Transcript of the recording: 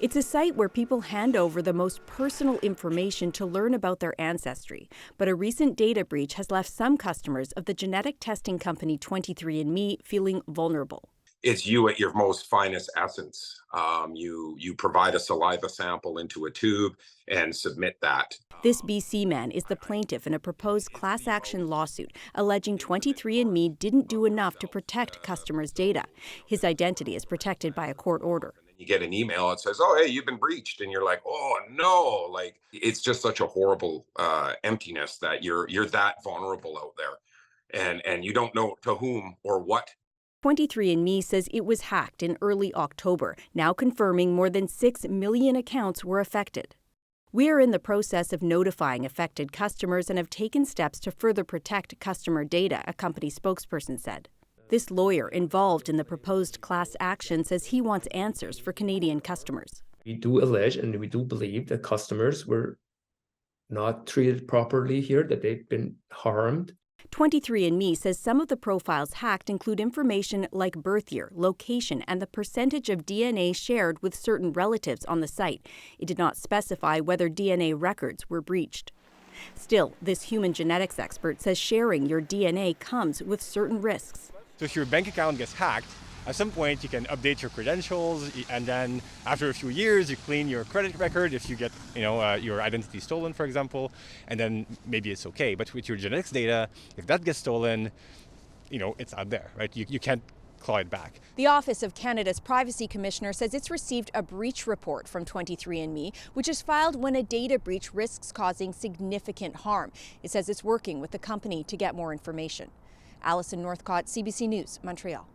It's a site where people hand over the most personal information to learn about their ancestry. But a recent data breach has left some customers of the genetic testing company 23andMe feeling vulnerable. It's you at your most finest essence. You provide a saliva sample into a tube and submit that. This BC man is the plaintiff in a proposed class action lawsuit alleging 23andMe didn't do enough to protect customers' data. His identity is protected by a court order. And then you get an email that says, "Oh, hey, you've been breached," and you're like, "Oh no!" Like it's just such a horrible emptiness that you're that vulnerable out there, and you don't know to whom or what. 23andMe says it was hacked in early October, now confirming more than 6 million accounts were affected. We are in the process of notifying affected customers and have taken steps to further protect customer data, a company spokesperson said. This lawyer involved in the proposed class action says he wants answers for Canadian customers. We do allege and we do believe that customers were not treated properly here, that they've been harmed. 23andMe says some of the profiles hacked include information like birth year, location, and the percentage of DNA shared with certain relatives on the site. It did not specify whether DNA records were breached. Still, this human genetics expert says sharing your DNA comes with certain risks. So if your bank account gets hacked, at some point you can update your credentials, and then after a few years you clean your credit record if you get your identity stolen, for example, and then maybe it's okay. But with your genetics data, if that gets stolen, it's out there, right? You can't claw it back. The Office of Canada's Privacy Commissioner says it's received a breach report from 23andMe, which is filed when a data breach risks causing significant harm. It says it's working with the company to get more information. Alison Northcott, CBC News, Montreal.